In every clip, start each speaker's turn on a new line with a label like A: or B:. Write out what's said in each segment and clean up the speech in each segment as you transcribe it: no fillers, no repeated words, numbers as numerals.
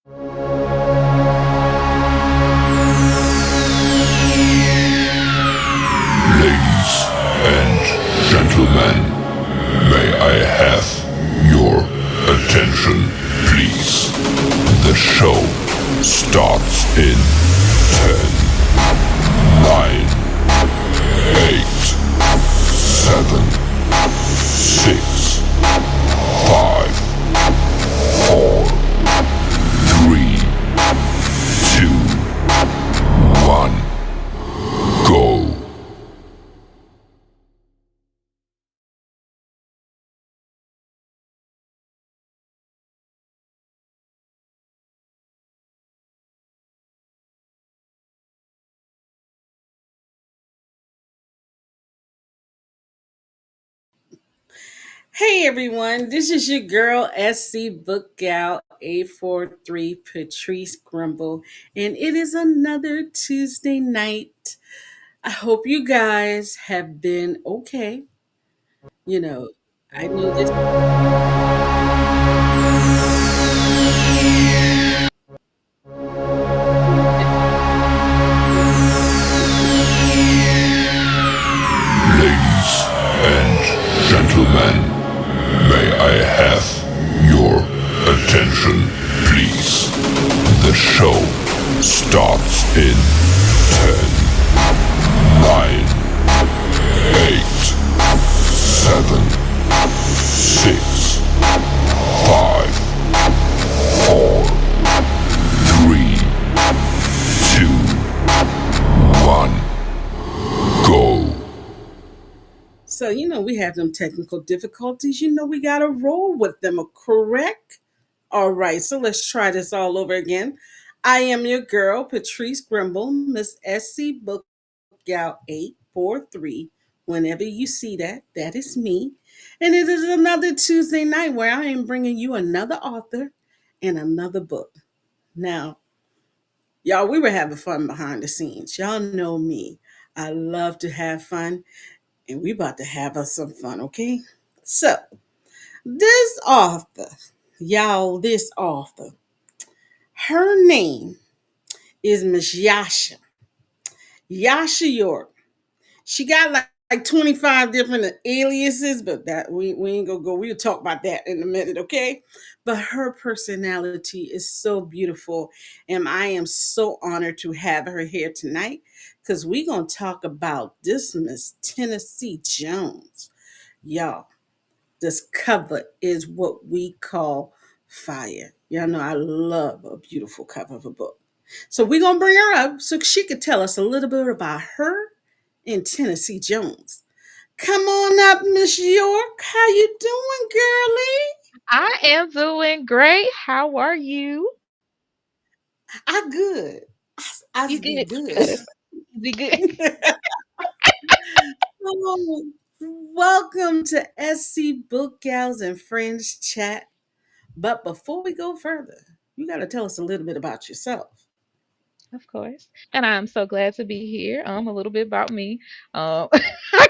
A: Ladies and gentlemen, may I have your attention, please? The show starts in 10, 9, 8, 7, 6, 5, 4, 3, 2, 1, go.
B: Hey everyone, this is your girl SC BookGal 843 Patrice Grimball, and it is another Tuesday night. I hope you guys have been okay. You know, I know this.
A: Ladies and gentlemen, may I have your attention, please? The show starts in 10, 9, 8, 7, 6, 5, 4, 3, 2, 1, go.
B: So, we have them technical difficulties. We got to roll with them, correct? All right, so let's try this all over again. I am your girl, Patrice Grimball, Miss SC Gal 843. Whenever you see that, that is me. And it is another Tuesday night where I am bringing you another author and another book. Now, y'all, we were having fun behind the scenes. Y'all know me. I love to have fun, and we about to have us some fun, okay? So, this author, this author, her name is Miss Yasha York. She got like 25 different aliases, but that we ain't gonna go. We'll talk about that in a minute, okay? But her personality is so beautiful, and I am so honored to have her here tonight because we're gonna talk about this Miss Tennessee Jones. Y'all, this cover is what we call fire. Y'all know I love a beautiful cover of a book. So we're gonna bring her up so she could tell us a little bit about her and Tennessee Jones. Come on up, Miss York. How you doing, girlie?
C: I am doing great. How are you?
B: I good. I
C: You
B: be
C: good?
B: good.
C: Good. Be good.
B: Oh, welcome to SC Book Gals and Friends Chat. But before we go further, you got to tell us a little bit about yourself.
C: Of course. And I'm so glad to be here. A little bit about me. I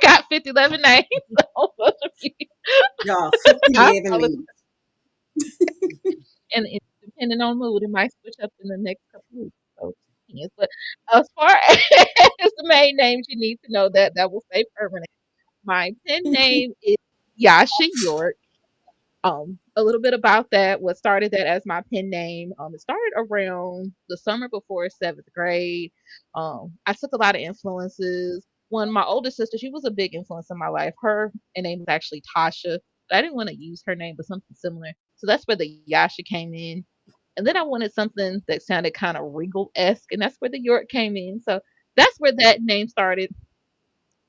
C: got 5011 names on social media.
B: Y'all, 50
C: I
B: living
C: apologize.
B: names.
C: And depending on mood, it might switch up in the next couple weeks. So, yes. But as far as the main names you need to know that will stay permanent. My pen name is Yasha York. A little bit about that. What started that as my pen name? It started around the summer before seventh grade. I took a lot of influences. One, my older sister, she was a big influence in my life. Her name was actually Tasha, but I didn't want to use her name, but something similar. So that's where the Yasha came in. And then I wanted something that sounded kind of regal esque, and that's where the York came in. So that's where that name started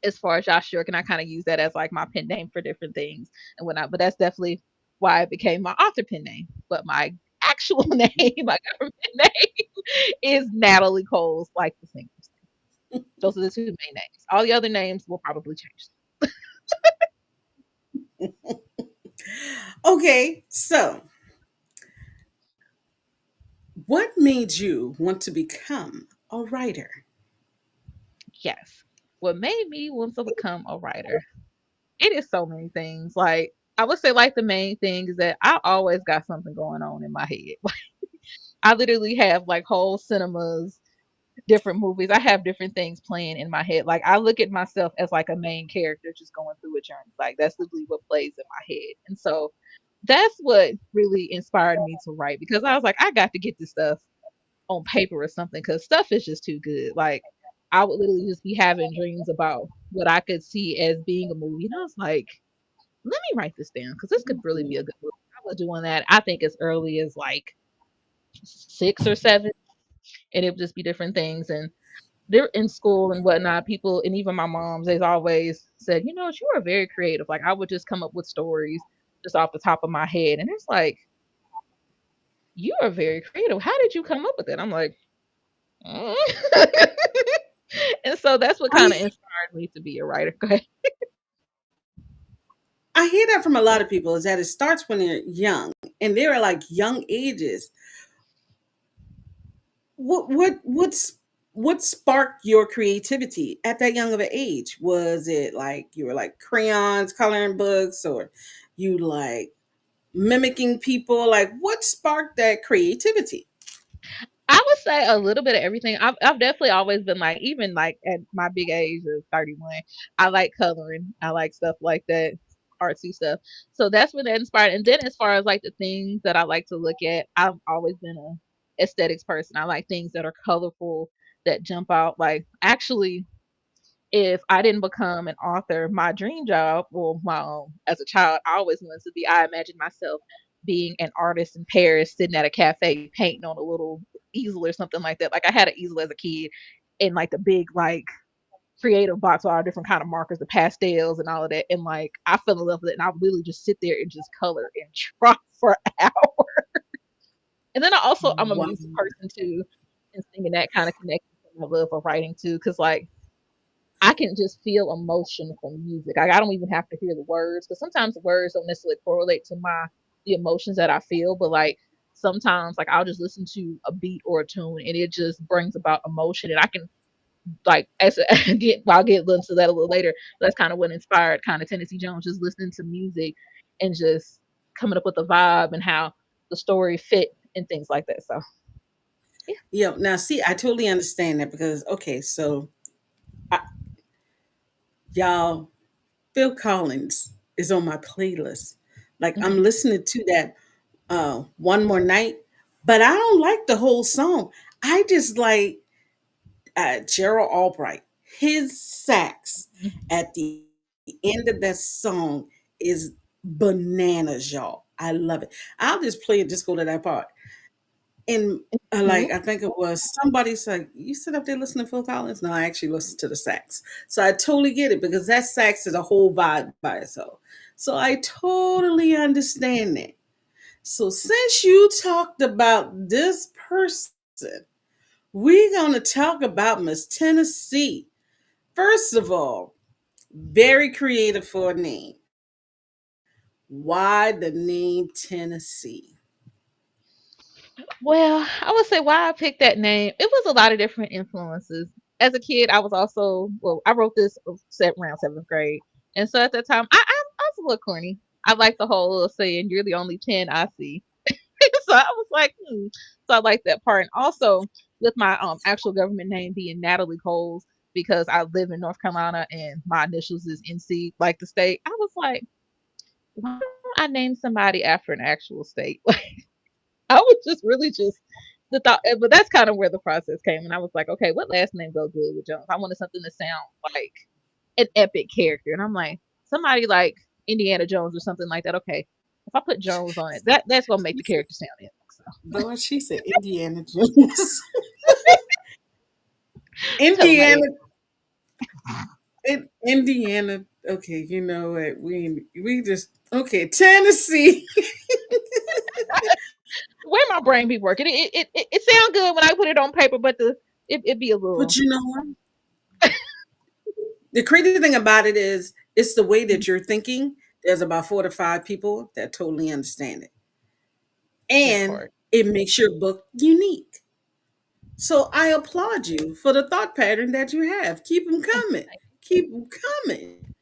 C: as far as Josh York, and I kind of use that as like my pen name for different things and whatnot. But that's definitely why it became my author pen name. But my actual name, my government name, is Natalie Coles, like the singer. Those are the two main names. All the other names will probably change.
B: Okay, so what made you want to become a writer?
C: Yes. What made me want to become a writer? It is so many things. Like I would say, like the main thing is that I always got something going on in my head. I literally have like whole cinemas, different movies. I have different things playing in my head. Like I look at myself as like a main character just going through a journey. Like that's literally what plays in my head. And so that's what really inspired me to write because I was like, I got to get this stuff on paper or something because stuff is just too good. Like I would literally just be having dreams about what I could see as being a movie. And I was like, let me write this down because this could really be a good movie. I was doing that, I think, as early as like 6 or 7, and it would just be different things. And they're in school and whatnot. People and even my moms, they've always said, you are very creative. Like I would just come up with stories just off the top of my head. And it's like, you are very creative. How did you come up with it? I'm like, "Mm." And so that's what kind of
B: I
C: inspired me to be a writer. Go ahead.
B: I hear that from a lot of people is that it starts when they're young and they're like young ages. What sparked your creativity at that young of an age? Was it like you were like crayons, coloring books, or you like mimicking people? Like what sparked that creativity?
C: I would say a little bit of everything. I've definitely always been like, even like at my big age of 31, I like coloring. I like stuff like that, artsy stuff. So that's when that inspired. And then as far as like the things that I like to look at, I've always been a aesthetics person. I like things that are colorful, that jump out. Like actually, if I didn't become an author, my dream job, well, my as a child, I always wanted to be. I imagined myself being an artist in Paris, sitting at a cafe, painting on a little easel or something like that. Like I had an easel as a kid, and like the big like creative box with all different kind of markers, the pastels and all of that. And like I fell in love with it, and I would literally just sit there and just color and draw for hours. And then I'm a
B: Wow.
C: music person too, and singing that kind of connects to my love of writing too, because like I can just feel emotion from music. Like I don't even have to hear the words because sometimes the words don't necessarily correlate to the emotions that I feel, but like sometimes like I'll just listen to a beat or a tune and it just brings about emotion and I can like as I'll get into that a little later. That's kind of what inspired kind of Tennessee Jones, just listening to music and just coming up with a vibe and how the story fit and things like that. So yeah.
B: Yeah. Now, see, I totally understand that because okay, so I, y'all, Phil Collins is on my playlist. Like
C: Mhm.
B: I'm listening to that one more night, but I don't like the whole song. I just like Gerald Albright. His sax at the end of that song is bananas, y'all. I love it. I'll just play it, just go to that part. And
C: Mhm.
B: like I think it was somebody said, "You sit up there listening to Phil Collins." No, I actually listen to the sax, so I totally get it because that sax is a whole vibe by itself. So I totally understand that. So since you talked about this person, we're gonna talk about Miss Tennessee. First of all, very creative for a name. Why the name Tennessee?
C: Well, I would say why I picked that name. It was a lot of different influences. As a kid, I was also I wrote this around 7th grade, and so at that time, I was a little corny. I like the whole little saying, "You're the only 10 I see." So I was like, So I like that part, and also with my actual government name being Natalie Coles because I live in North Carolina and my initials is NC, like the state. I was like, why don't I name somebody after an actual state? I was just really just the thought, but that's kind of where the process came. And I was like, okay, what last name goes good with Jones? I wanted something to sound like an epic character, and I'm like somebody like Indiana Jones or something like that. Okay, if I put Jones on it, that's gonna make the character sound epic. So
B: Lord, she said Indiana Jones. Indiana,
C: tomato.
B: Indiana. Okay, you know what? We just okay. Tennessee.
C: Where my brain be working? It sound good when I put it on paper, but it be a
B: But
C: little.
B: you know what? The crazy thing about it is, it's the way that you're thinking. There's about 4 to 5 people that totally understand it,
C: That
B: and
C: part.
B: it makes your book unique. So I applaud you for the thought pattern that you have. Keep them
C: Thank
B: coming.
C: you. Thank
B: Keep them coming.
C: you. I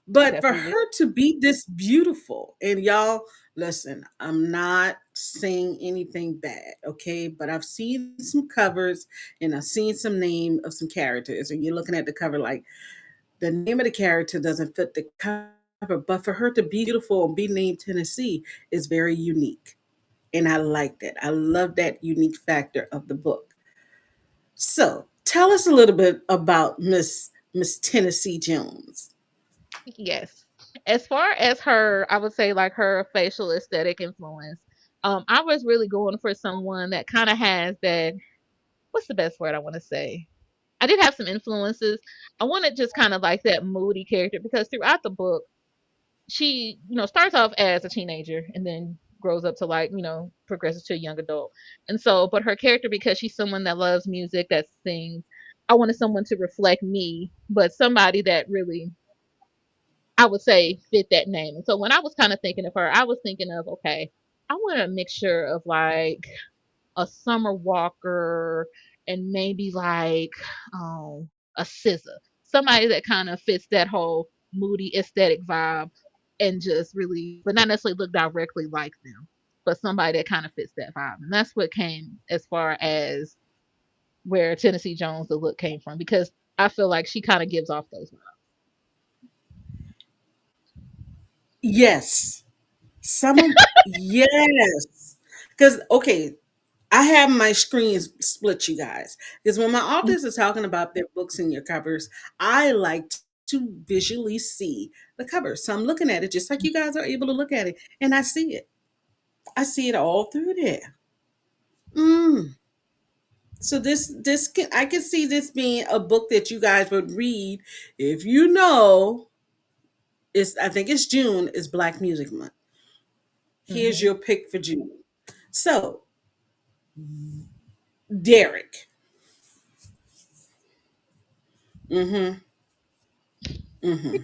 B: But for
C: definitely will.
B: her to be this beautiful, and y'all, Listen, I'm not saying anything bad, okay? But I've seen some covers and I've seen some name of some characters, and you're looking at the cover like the name of the character doesn't fit the cover, but for her to be beautiful and be named Tennessee is very unique. And I like that. I love that unique factor of the book. So tell us a little bit about Miss Tennessee Jones.
C: Yes. As far as her, I would say like her facial aesthetic influence, I was really going for someone that kind of has that. What's the best word I want to say? I did have some influences. I wanted just kind of like that moody character because throughout the book, she, starts off as a teenager and then grows up to like, progresses to a young adult. And so, but her character, because she's someone that loves music, that sings, I wanted someone to reflect me, but somebody that really, I would say, fit that name. And so when I was kind of thinking of her, I was thinking of, okay, I want a mixture of like a Summer Walker and maybe like a SZA. Somebody that kind of fits that whole moody aesthetic vibe and just really, but not necessarily look directly like them, but somebody that kind of fits that vibe. And that's what came as far as where Tennessee Jones, the look came from, because I feel like she kind of gives off those vibes.
B: Yes. Some of yes. Because okay, I have my screens split, you guys. Because when my authors are talking about their books and your covers, I like to visually see the cover. So I'm looking at it just like you guys are able to look at it, and I see it. I see it all through there. Mm. So this can I can see this being a book that you guys would read if you know it's I think it's June is Black Music Month. Here's
C: Mm-hmm.
B: your pick for June. So Derek. Mm-hmm. Mm-hmm.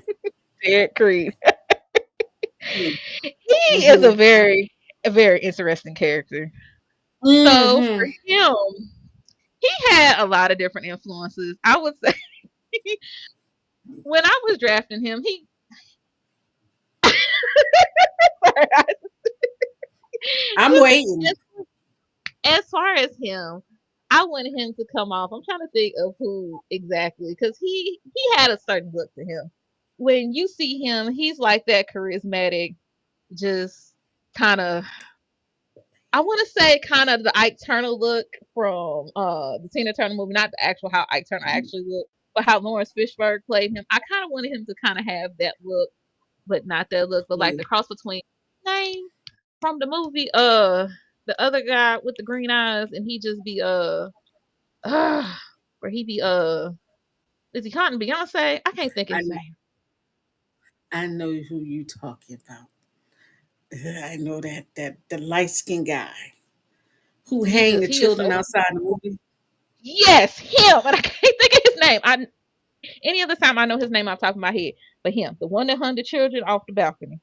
C: Derek Creed. He is
B: Mm-hmm.
C: a very interesting character. So for
B: Mm-hmm.
C: him, he had a lot of different influences. I would say when I was drafting him,
B: I'm waiting.
C: as, as far as him, I wanted him to come off. I'm trying to think of who exactly, because he had a certain look to him. When you see him, he's like that charismatic, just kind of, I want to say kind of the Ike Turner look from the Tina Turner movie, not the actual how Ike Turner actually looked, but how Lawrence Fishburne played him. I kind of wanted him to kind of have that look, but not that look, but like
B: Yeah.
C: the cross between name from the movie, the other guy with the green eyes, and he just be uh where he be is he hunting Beyonce? I can't think of
B: I
C: his name.
B: I know who you talking about. I know that the light skinned guy who hang the
C: He is
B: children
C: so
B: outside the movie.
C: yes, him, and I can't think of his name. I any other time I know his name off the top of my head, but him, the one that hung the children off the balcony.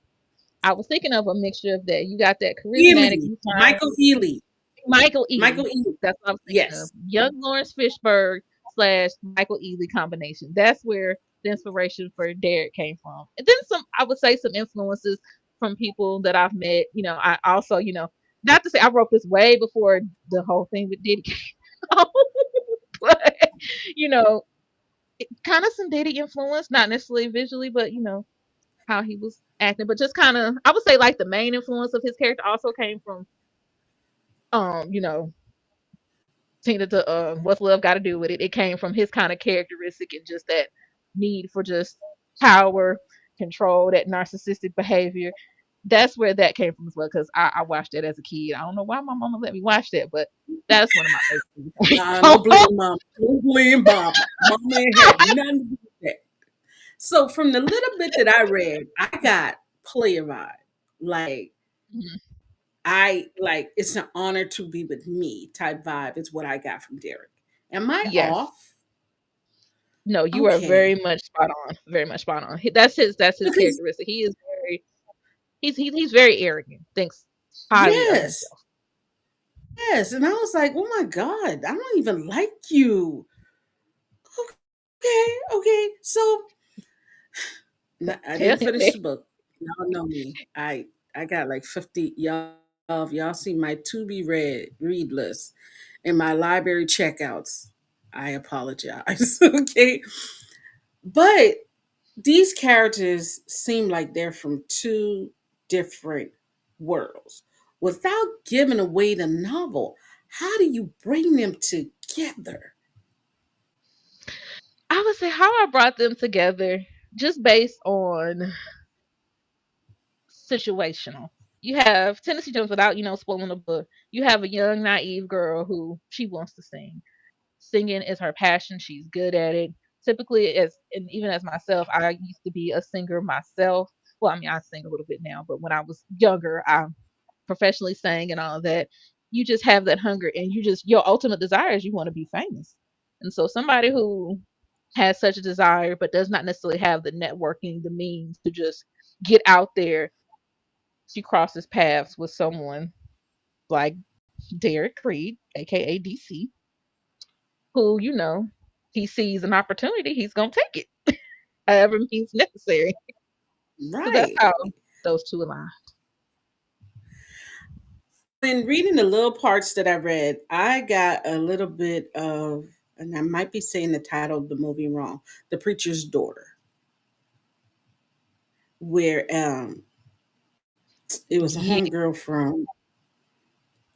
C: I was thinking of a mixture of that. You got that charismatic,
B: Ely.
C: you find
B: Michael Ely.
C: Michael Ealy.
B: Michael Ely.
C: That's what I was thinking of.
B: Yes.
C: Young Lawrence Fishburne slash Michael Ealy combination. That's where the inspiration for Derek came from. And then some, I would say, some influences from people that I've met. I also, not to say I wrote this way before the whole thing with Diddy came out, but you know, kind of some Diddy influence, not necessarily visually, but how he was acting, but just kind of, I would say like the main influence of his character also came from, you know, Tina to What's Love Got to Do with It. It came from his kind of characteristic and just that need for just power, control, that narcissistic behavior. That's where that came from as well. Because I watched it as a kid. I don't know why my mama let me watch that, but that's one of my favorite movies.
B: Nah, don't blame mom. Don't blame Bob. Mama ain't had nothing to do with that. So from the little bit that I read, I got player vibe. Like
C: Mhm.
B: I like it's an honor to be with me type vibe is what I got from Derek. Am I
C: Yes.
B: off?
C: No, you are very
B: Okay.
C: much spot on. Very much spot on. That's his
B: Because
C: characteristic. He is very he's very arrogant. Thinks highly of
B: yes.
C: himself.
B: Yes. And I was like, oh my God, I don't even like you. Okay, okay. So I
C: Tell
B: didn't
C: him
B: finish
C: that.
B: the book. Y'all know me. I I got like 50 y'all. If y'all see my to be read list in my library checkouts, I apologize. Okay, but these characters seem like they're from two different worlds. Without giving away the novel, how do you bring them together?
C: I would say how I brought them together just based on situational. You have Tennessee Jones without, spoiling the book. You have a young, naive girl who she wants to sing. Singing is her passion. She's good at it. Typically, as and even as myself, I used to be a singer myself. Well, I mean, I sing a little bit now, but when I was younger, I professionally sang and all that. You just have that hunger, and your ultimate desire is you want to be famous. And so, somebody who has such a desire but does not necessarily have the networking, the means to just get out there, she crosses paths with someone like Derek Creed, aka DC, who, he sees an opportunity, he's gonna take it, however means necessary. So that's
B: Right.
C: how those two align.
B: When reading the little parts that I read, I got a little bit of, and I might be saying the title of the movie wrong, The Preacher's Daughter, where it was a
C: Yeah.
B: homegirl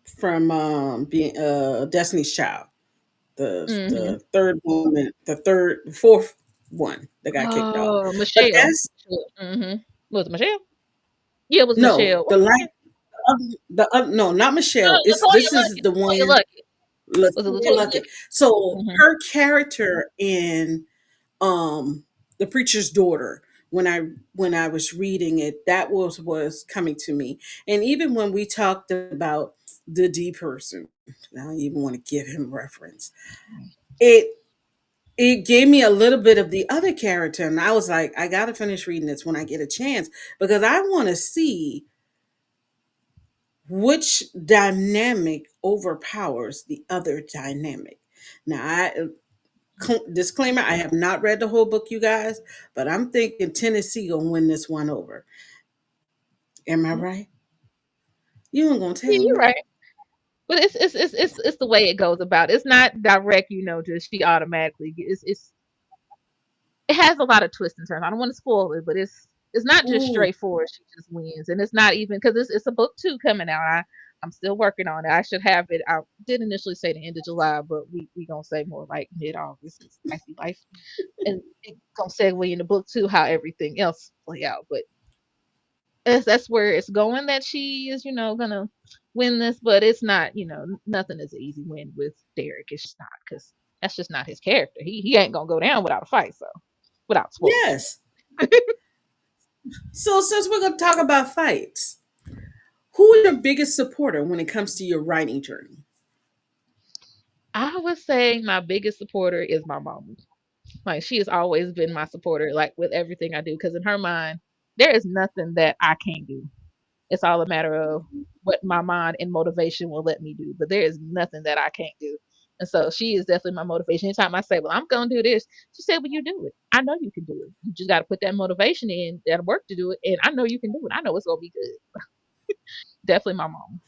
B: from being Destiny's Child,
C: Hmm.
B: the third woman, the fourth one that got kicked off.
C: Oh,
B: But
C: Michelle.
B: that's
C: Hmm. Was it Michelle? Yeah, it was
B: no
C: Michelle.
B: the
C: What's her
B: life
C: name?
B: the no, not Michelle. It's
C: Latoya
B: this is
C: Luckett.
B: the
C: Latoya
B: one
C: Luckett. Was it
B: Latoya
C: Latoya
B: Luckett.
C: Luckett?
B: So
C: Hmm.
B: her character in um The Preacher's Daughter, when I was reading it, that was coming to me. And even when we talked about the D person, I don't even want to give him reference. It it gave me a little bit of the other character, and I was like, I gotta finish reading this when I get a chance because I want to see which dynamic overpowers the other dynamic. Now, disclaimer: I have not read the whole book, you guys, but I'm thinking Tennessee gonna win this one over. Am I
C: Yeah,
B: right? You ain't gonna tell
C: you're
B: me.
C: right. But it's the way it goes about. It's not direct, just she automatically it has a lot of twists and turns. I don't want to spoil it, but it's not just
B: Ooh,
C: straightforward. She just wins, and it's not even because it's a book two coming out. I'm still working on it. I should have it. I did initially say the end of July, but we gonna say more like mid August because life be life, and it gonna segue into book two how everything else play out. But that's where it's going. That she is, gonna win this, but it's not. Nothing is an easy win with Derek. It's just not because that's just not his character. He ain't gonna go down without a fight. So without spoiling.
B: yes. So since we're gonna talk about fights, who is your biggest supporter when it comes to your writing journey?
C: I would say my biggest supporter is my mom. Like she has always been my supporter, like with everything I do. Because in her mind, there is nothing that I can't do. It's all a matter of what my mind and motivation will let me do. But there is nothing that I can't do. And so she is definitely my motivation. Anytime I say, "Well, I'm gonna do this," she said, "Well, you do it. I know you can do it. You just got to put that motivation in, that work to do it, and I know you can do it. I know it's gonna be good." Definitely my mom.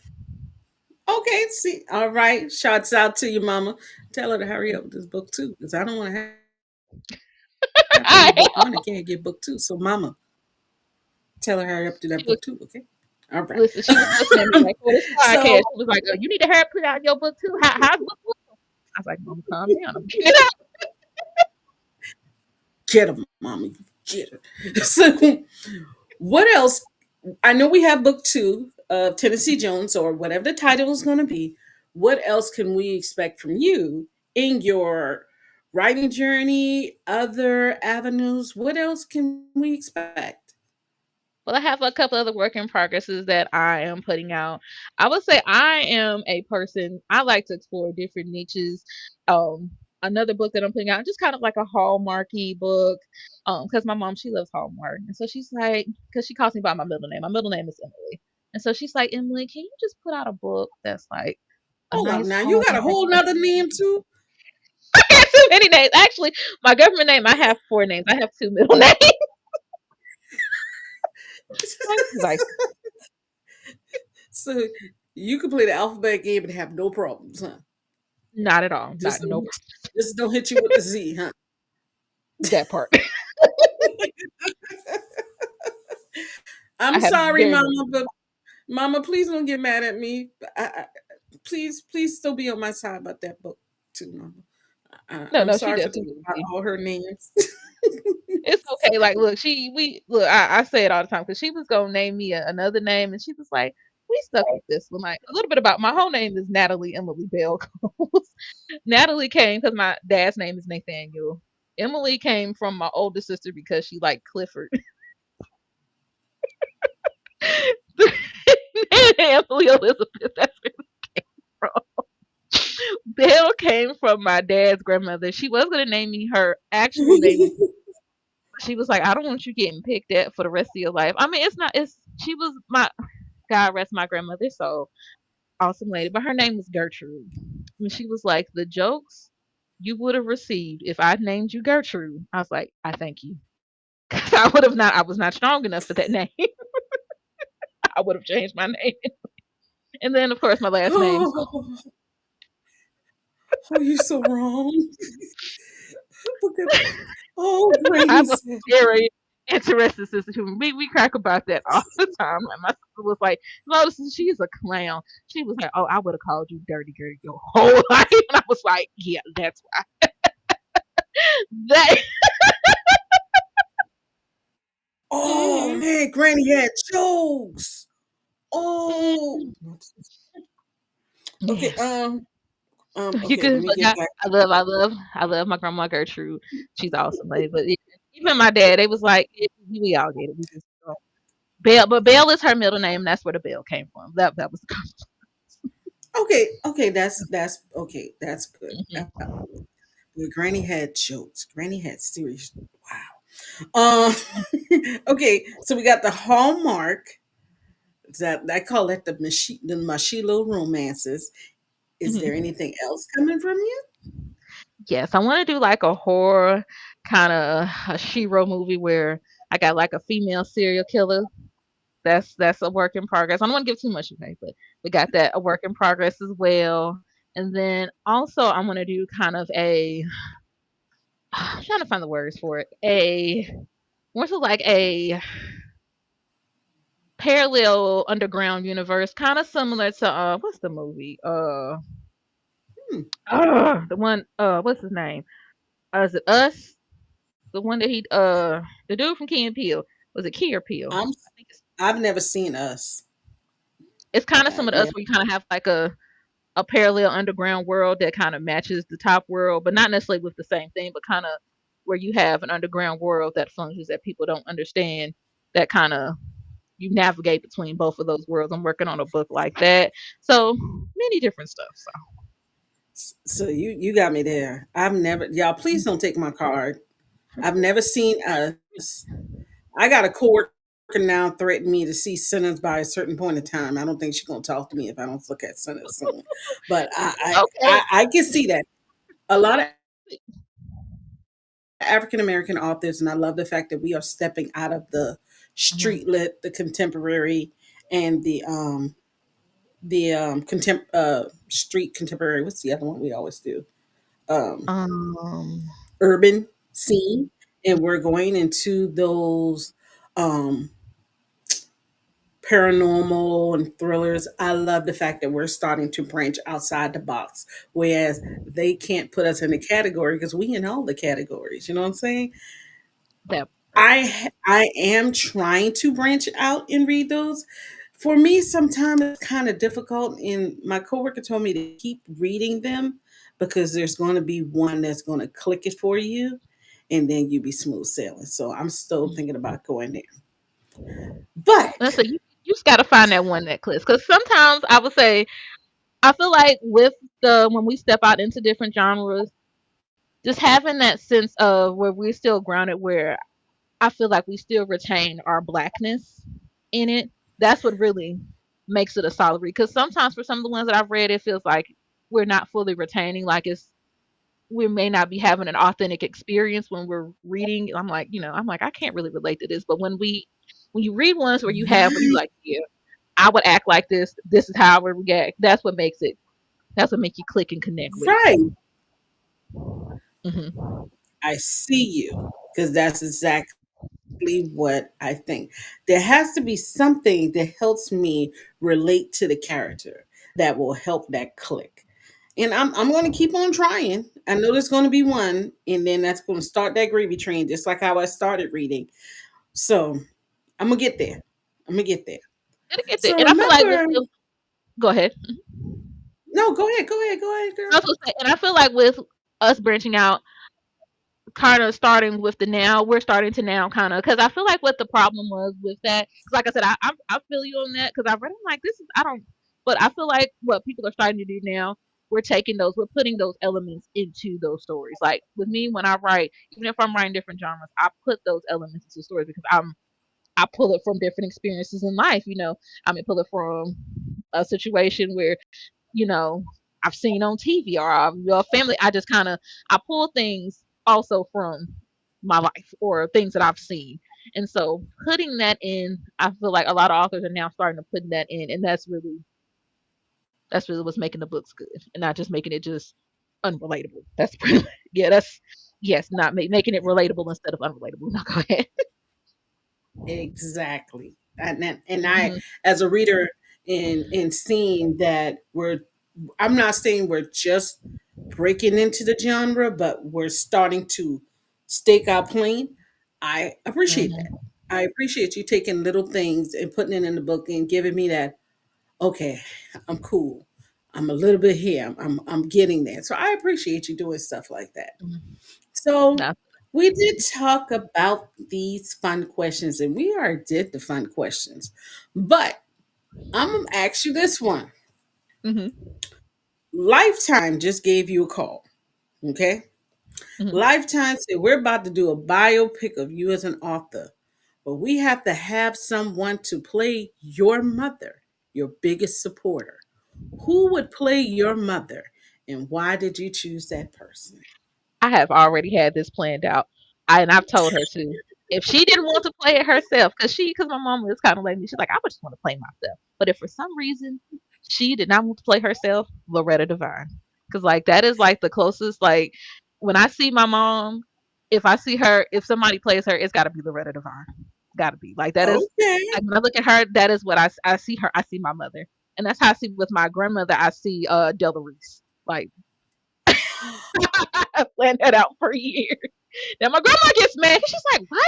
B: Okay, see, all right. Shouts out to your mama. Tell her to hurry up with this book too, because I don't want to have to
C: I
B: read book one and can't get book two. So, mama, tell her hurry up to that
C: am.
B: book two. Okay, all right.
C: Listen, she was listening to me like for this podcast.
B: So
C: She was like, "Oh, you need to hurry up, put out your book too. How's book one?" I was like, "Mom, calm down. I'm getting it out."
B: get her, mommy, get her. So, what else? I know we have book two of Tennessee Jones or whatever the title is going to be. What else can we expect from you in your writing journey? Other avenues? What else can we expect?
C: Well, I have a couple other work in progresses that I am putting out. I would say I am a person. I like to explore different niches. Um, Another book that I'm putting out, just kind of like a Hallmarky book. Because my mom she loves Hallmark, and so she's like, because she calls me by my middle name. My middle name is Emily, and so she's like, Emily, can you just put out a book that's like a
B: Hold up
C: nice
B: now. You got a
C: Hallmark?
B: whole nother name too?
C: I have too many names. Actually, my government name, I have four names. I have two middle names. Life is life.
B: So you can play the alphabet game and have no problems, huh?
C: Not at all.
B: Just
C: Not no
B: don't,
C: problem.
B: just don't hit you with the Z, huh?
C: That part. I
B: I'm
C: have
B: sorry,
C: very
B: Mama,
C: limited.
B: but Mama, please don't get mad at me. Please still be on my side about that book too, Mama.
C: No,
B: I'm
C: no, she
B: sorry for thinking
C: definitely will
B: about
C: be.
B: all her names.
C: It's okay. Like, look, we look. I say it all the time because she was gonna name me another name, and she was like, "We stuck with this one." Like a little bit about my whole name is Natalie Emily Bell Coles. Natalie came because my dad's name is Nathaniel. Emily came from my older sister because she liked Clifford. Emily Elizabeth. That's where it came from. Bell came from my dad's grandmother. She was gonna name me her actual name. She was like, "I don't want you getting picked at for the rest of your life." I mean, it's not. It's she was my God rest my grandmother, so awesome lady. But her name was Gertrude, and she was like, "The jokes you would have received if I named you Gertrude." I was like, "I thank you," because I would have not. I was not strong enough for that name. I would have changed my name, and then of course my last name. So
B: Oh, oh, you're so wrong. Look at, oh,
C: I'm
B: Granny
C: a
B: said,
C: very interested sister too. We crack about that all the time. Like my sister was like, "No, she's a clown." She was like, "Oh, I would have called you Dirty Girl your whole life," and I was like, "Yeah, that's why." That.
B: oh
C: Mhm.
B: man, Granny had jokes. Oh,
C: Mhm.
B: okay.
C: Yes. You
B: Okay. Let
C: could,
B: me
C: but
B: get
C: yeah,
B: back.
C: I love my grandma Gertrude. She's awesome, lady. But yeah, even my dad, they was like, yeah, we all get it. We just Bell, but Bell is her middle name. That's where the Bell came from. That was the
B: Okay. That's okay. That's good.
C: Mhm.
B: But Granny had jokes. Granny had serious. Wow. Okay. So we got the Hallmark. That I call it the Mashilo romances. Is there
C: Mhm.
B: anything else coming from you?
C: Yes, I want to do like a horror kind of a Shiro movie where I got like a female serial killer. That's a work in progress. I don't want to give too much away, but we got that a work in progress as well. And then also I'm gonna do kind of a I'm trying to find the words for it. A more so like a parallel underground universe, kind of similar to what's the movie?
B: Hmm.
C: The one what's his name? Is it Us? The one that he the dude from Key and Peele. Was it Key or Peele?
B: I'm.
C: I think
B: I've never seen Us.
C: it's kind of
B: I've
C: similar to Us
B: never.
C: where you kind of have like a parallel underground world that kind of matches the top world, but not necessarily with the same thing, but kind of where you have an underground world that functions that people don't understand. That kind of you navigate between both of those worlds. I'm working on a book like that. So many different stuff. So
B: So you got me there. I've never. Y'all, please don't take my card. I've never seen Us. I got a coworker now threaten me to see Sinners by a certain point in time. I don't think she's gonna talk to me if I don't look at Sinners soon. But
C: okay.
B: I can see that a lot of African American authors, and I love the fact that we are stepping out of the
C: Mhm.
B: street lit, the contemporary, and the street contemporary. What's the other one we always do? Um,
C: Um.
B: Urban scene, and we're going into those um, paranormal and thrillers. I love the fact that we're starting to branch outside the box, whereas they can't put us in a category because we in all the categories. You know what I'm saying?
C: That part.
B: I am trying to branch out and read those. For me, sometimes it's kind of difficult, and my coworker told me to keep reading them because there's going to be one that's going to click it for you, and then you be smooth sailing. So I'm still thinking about going there.
C: Let's
B: But
C: say you just got to find that one that clicks. Because sometimes I would say I feel like with the when we step out into different genres, just having that sense of where we're still grounded, where I feel like we still retain our blackness in it. That's what really makes it a solid read. Because sometimes for some of the ones that I've read, it feels like we're not fully retaining. Like it's we may not be having an authentic experience when we're reading. I'm like I can't really relate to this. But when you read ones where you have, where you
B: right,
C: like, yeah, I would act like this. This is how I would react. That's what makes it. That's what makes you click and connect with it.
B: Right.
C: Hmm.
B: I see you because that's exactly what I think. There has to be something that helps me relate to the character that will help that click. And I'm going to keep on trying. I know there's going to be one, and then that's going to start that gravy train, just like how I started reading. So I'm gonna get there. I'm gonna get there.
C: It'll get there.
B: So
C: And I feel like
B: remember,
C: go ahead.
B: no, go ahead,
C: I
B: girl.
C: was gonna say, and I feel like with us branching out, kind of starting with the now, we're starting to now kind of, because I feel like what the problem was with that, 'cause like I said, I feel you on that, because I've read, I'm like, this is, I don't, but I feel like what people are starting to do now, we're putting those elements into those stories. Like with me, when I write, even if I'm writing different genres, I put those elements into stories because I pull it from different experiences in life. I mean, pull it from a situation where you know I've seen on TV or your family. I just kind of I pull things also from my life or things that I've seen, and so putting that in, I feel like a lot of authors are now starting to put that in, and that's really what's making the books good, and not just making it just unrelatable. That's pretty, yeah, that's yes, not making it relatable instead of unrelatable. Now go ahead.
B: Exactly. And I,
C: Hmm.
B: as a reader, in seeing that I'm not saying we're just breaking into the genre, but we're starting to stake our plane. I appreciate that.
C: Hmm.
B: I appreciate you taking little things and putting it in the book and giving me that. Okay, I'm cool. I'm a little bit here. I'm getting there. So I appreciate you doing stuff like that. So
C: Nah.
B: we did talk about these fun questions, and we are did the fun questions. But I'm gonna ask you this one.
C: Hmm.
B: Lifetime just gave you a call. Okay.
C: Hmm.
B: Lifetime said we're about to do a biopic of you as an author, but we have to have someone to play your mother, your biggest supporter. Who would play your mother, and why did you choose that person?
C: I have already had this planned out. And I've told her to. If she didn't want to play it herself, because my mom is kind of like me, she's like, I would just want to play myself. But if for some reason she did not want to play herself, Loretta Devine. Because like that is like the closest. Like when I see my mom, if I see her, if somebody plays her, it's got to be Loretta Devine. Got to be like that is
B: Okay.
C: like when I look at her, that is what I see her. I see my mother, and that's how I see with my grandmother. I see Della Reese. Like I planned that out for years. Now my grandma gets mad 'cause she's like, "Why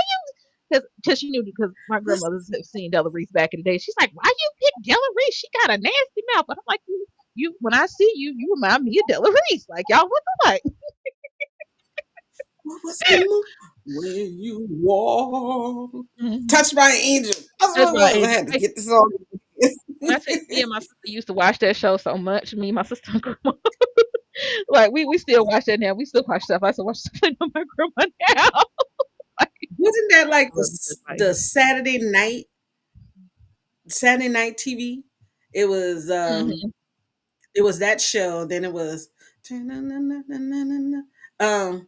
C: you?" Because she knew because my
B: What's
C: grandmother's have seen Della Reese back in the day. She's like, "Why you pick Della Reese? She got a nasty mouth." But I'm like, you when I see you, you remind me of Della Reese. Like y'all look alike.
B: what was the move? When you walk,
C: Mm-hmm.
B: touched by an angel. That's
C: That's
B: what
C: right.
B: it was. I had to get this on.
C: When I say me and my sister used to watch that show so much, me and my sister and grandma, like we still watch that now. We still watch stuff. I still watch stuff with my grandma now. Like,
B: Wasn't that like
C: I love it.
B: the Saturday night TV? It was
C: Mm-hmm.
B: it was that show. Then it was um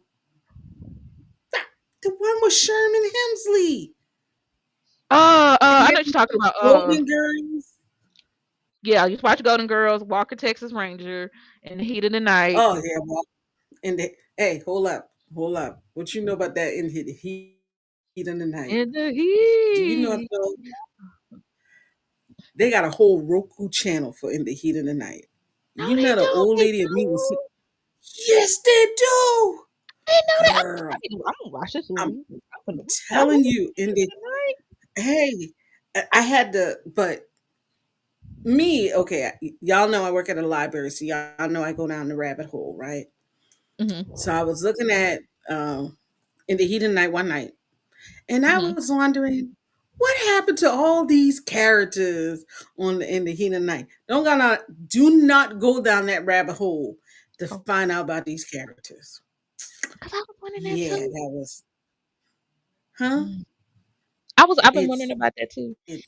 B: the one with Sherman Hemsley. And
C: I
B: then
C: know what you're talking about.
B: Golden Girls.
C: Yeah, you watch Golden Girls, Walker Texas Ranger, and Heat of the Night.
B: Oh yeah, well, and hey, hold up. What you know about that in the heat of the night?
C: In the
B: Do you know
C: heat.
B: though they got a whole Roku channel for in the heat of the night?
C: No,
B: You
C: they
B: know the
C: don't.
B: old
C: They
B: lady and me was
C: don't.
B: yes they do.
C: I didn't know that.
B: Girl,
C: I'm gonna watch this
B: I'm
C: movie. I'm gonna that
B: telling
C: was
B: you in
C: in
B: the
C: the night.
B: hey, I had to, but me, okay, y'all know I work at a library, so y'all know I go down the rabbit hole, right? So I
C: Mhm.
B: was looking at in the heat of the night one night, and I
C: Mhm.
B: was wondering what happened to all these characters on in the heat of the night. Do not go down that rabbit hole to
C: Oh,
B: find out about these characters.
C: because I was wondering that
B: Yeah,
C: too.
B: that was, huh?
C: Mm. I've been wondering
B: It's
C: about that too.
B: it,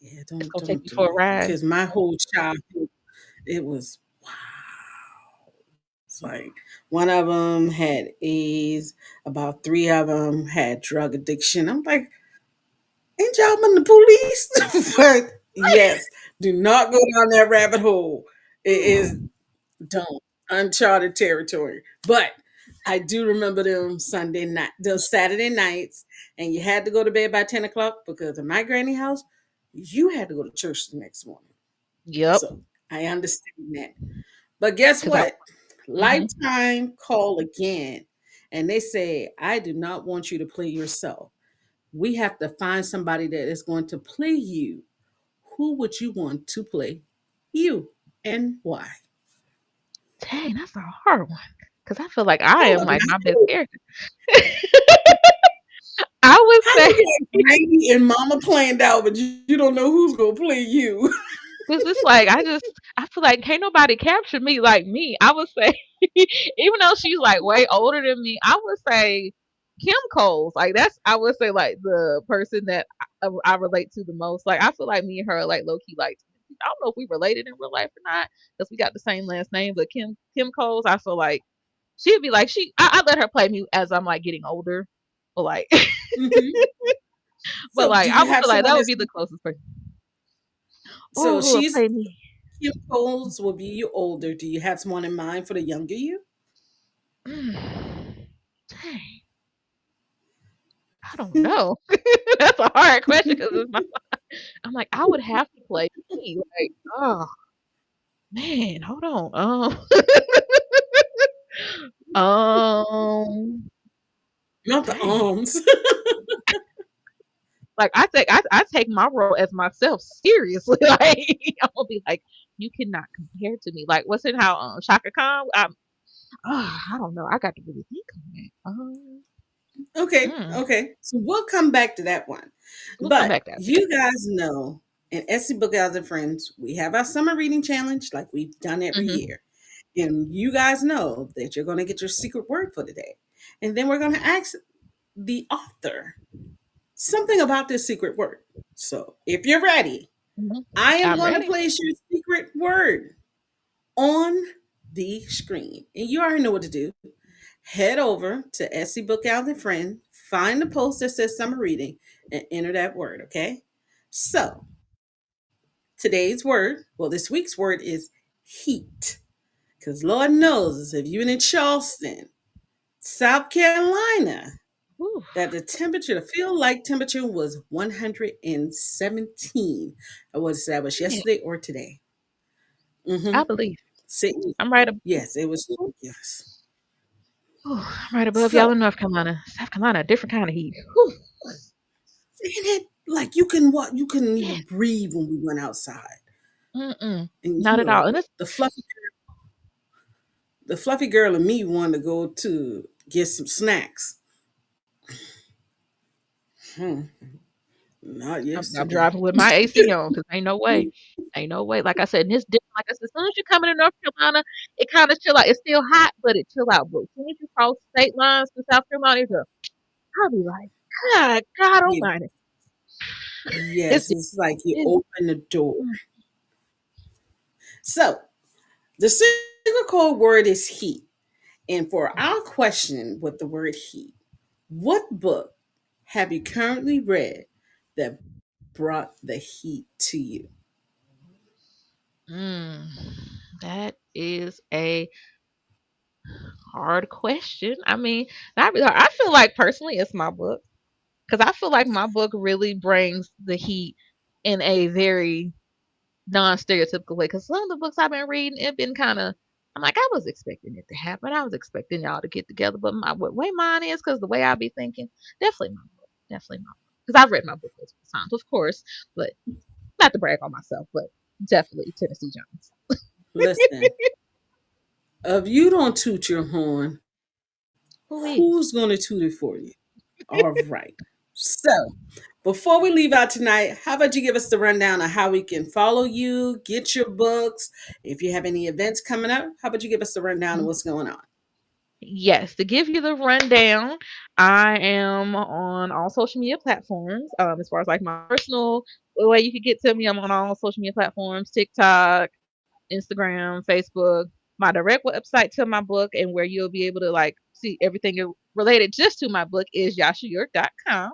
B: yeah,
C: It's
B: don't
C: gonna take
B: don't
C: me
B: do
C: for a
B: it
C: ride.
B: because my whole childhood it was wow. It's like one of them had AIDS, about three of them had drug addiction. I'm like, Ain't y'all been the police? But yes, do not go down that rabbit hole. It is don't uncharted territory. But I do remember them Sunday night, those Saturday nights, and you had to go to bed by 10 o'clock because in my granny house, you had to go to church the next morning.
C: Yep.
B: So I understand that. But guess
C: Cause I.
B: what?
C: Mhm.
B: Lifetime call again. And they say, I do not want you to play yourself. We have to find somebody that is going to play you. Who would you want to play you and why?
C: Dang, that's a hard one. Cause I feel like I
B: Hold
C: am
B: up
C: like my best
B: now.
C: character. I would
B: How
C: say
B: you get Granny and Mama planned out, but you don't know who's gonna play you?
C: because it's like I feel like can't nobody capture me like me. I would say even though she's like way older than me, I would say Kim Coles. Like that's I would say like the person that I relate to the most. Like I feel like me and her are like low key like I don't know if we related in real life or not because we got the same last name. But Kim Coles, I feel like she'd be like I let her play me as I'm like getting older, but like
B: Hmm.
C: but
B: So,
C: like
B: do
C: I
B: you
C: would
B: have
C: feel like
B: someone
C: that would
B: that's
C: be the closest person. Oh,
B: so
C: who would
B: she's
C: play me?
B: Kim Coles will be you older? Do you have someone in mind for the younger you?
C: Dang. I don't know. That's a hard question because it's my. I'm like, I would have to play me. Like, oh man, hold on. Um,
B: Not the
C: dang.
B: arms.
C: Like I take my role as myself seriously. Like I'm gonna be like, you cannot compare to me. Like, what's in how Shaka Khan? I don't know. I got to really think on that.
B: Okay,
C: Mm,
B: okay. So we'll come back to that one.
C: we'll come
B: But
C: back to that.
B: you guys know in SC BookGals and Friends, we have our summer reading challenge like we've done every
C: Hmm.
B: year. And you guys know that you're going to get your secret word for the day. And then we're going to ask the author something about this secret word. So if you're ready,
C: Hmm.
B: I am
C: I'm
B: going to
C: ready.
B: place your secret word on the screen. And you already know what to do. Head over to SC Book Out and Friend, find the post that says summer reading, and enter that word, okay? So today's word, well, this week's word is heat. Because Lord knows if you're in Charleston, South Carolina,
C: Whew,
B: that the temperature, the feel like temperature was 117. That was
C: man,
B: yesterday or today.
C: I
B: Mm-hmm.
C: believe.
B: See,
C: I'm right.
B: yes, it was ridiculous.
C: Whew, I'm right above y'all
B: So,
C: in North Carolina. South Carolina, a different kind of heat. Whew,
B: and it like you can walk, you couldn't
C: man,
B: even breathe when we went outside.
C: mm-mm,
B: And
C: not at all. And it's
B: the fluffy girl and me wanted to go to get some snacks. Hmm, not
C: I'm
B: yesterday.
C: driving with my AC on because ain't no way. Like I said, and it's different. Like I said, as soon as you come into North Carolina, it kind of chill out. It's still hot, but it chill out. But as soon as you cross state lines to South Carolina, I'll be like, God
B: Yeah,
C: Almighty, it's
B: yes,
C: different.
B: it's like you
C: It's,
B: open the door.
C: mm,
B: So the secret code word is heat. And for our question with the word heat, what book have you currently read that brought the heat to you?
C: mm, that is a hard question. I mean, not really hard. I feel like personally, it's my book because I feel like my book really brings the heat in a very non-stereotypical way. Because some of the books I've been reading, it been kind of. I'm like, I was expecting it to happen. I was expecting y'all to get together, but my what way mine is, because the way I be thinking, definitely my book. Because I've read my book multiple times, of course, but not to brag on myself, but definitely Tennessee Jones.
B: Listen, if you don't toot your horn,
C: Who is?
B: who's going to toot it for you? All right. So, before we leave out tonight, how about you give us the rundown of how we can follow you, get your books? If you have any events coming up, how about you give us the rundown of what's going on?
C: Yes, to give you the rundown, I am on all social media platforms. As far as like my personal way you could get to me, I'm on all social media platforms: TikTok, Instagram, Facebook. My direct website to my book and where you'll be able to like see everything related just to my book is yashayork.com.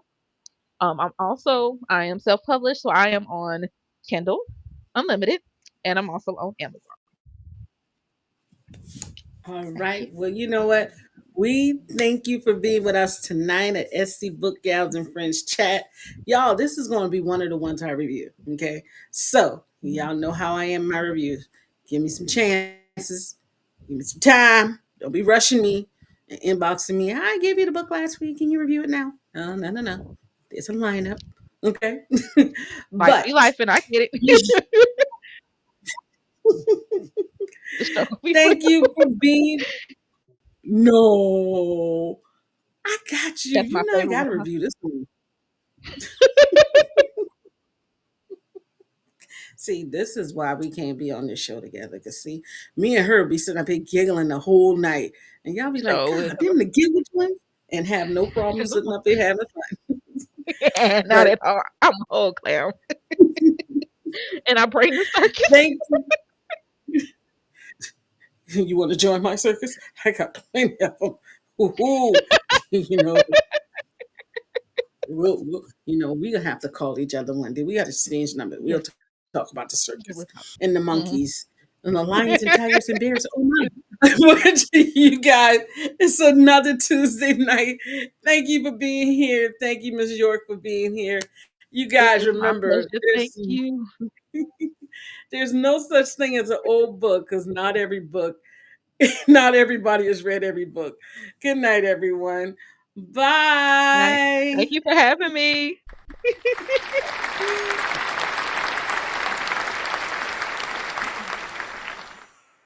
C: I am self-published, so I am on Kindle Unlimited, and I'm also on Amazon.
B: All
C: Thank
B: right.
C: you.
B: Well, you know what? We thank you for being with us tonight at SC Book Gals and Friends Chat. Y'all, this is going to be one of the ones I review. Okay. So, y'all know how I am in my reviews. Give me some chances. Give me some time. Don't be rushing me and inboxing me. I gave you the book last week. Can you review it now? No, no, no, no. There's a lineup. Okay.
C: Life be
B: But
C: life, and I get
B: you
C: it. The struggle be real.
B: thank you for being. No. I got you.
C: That's my
B: You know I
C: favorite
B: gotta
C: one.
B: review this one. See, this is why we can't be on this show together. Cause see, me and her be sitting up here giggling the whole night, and y'all be like,
C: So
B: "God, them the giggle twins," and have no problem sitting up there having fun.
C: not
B: But
C: at all. I'm a whole clown, and I bring the circus.
B: thank you. You want to join my circus? I got plenty of them. Ooh, you know, we'll have to call each other one day. We got to exchange numbers. We'll
C: Yes,
B: talk about the
C: we
B: circus
C: will talk.
B: and the
C: Mhm.
B: monkeys and the lions and tigers and bears. Oh my! But you guys, it's another Tuesday night. Thank you for being here. Thank you, Miss York, for being here. You
C: It
B: guys
C: is my
B: remember,
C: pleasure. Thank you.
B: there's no such thing as an old book because not every book, not everybody has read every book. Good night, everyone.
C: Right.
B: Bye.
C: Thank you for having me.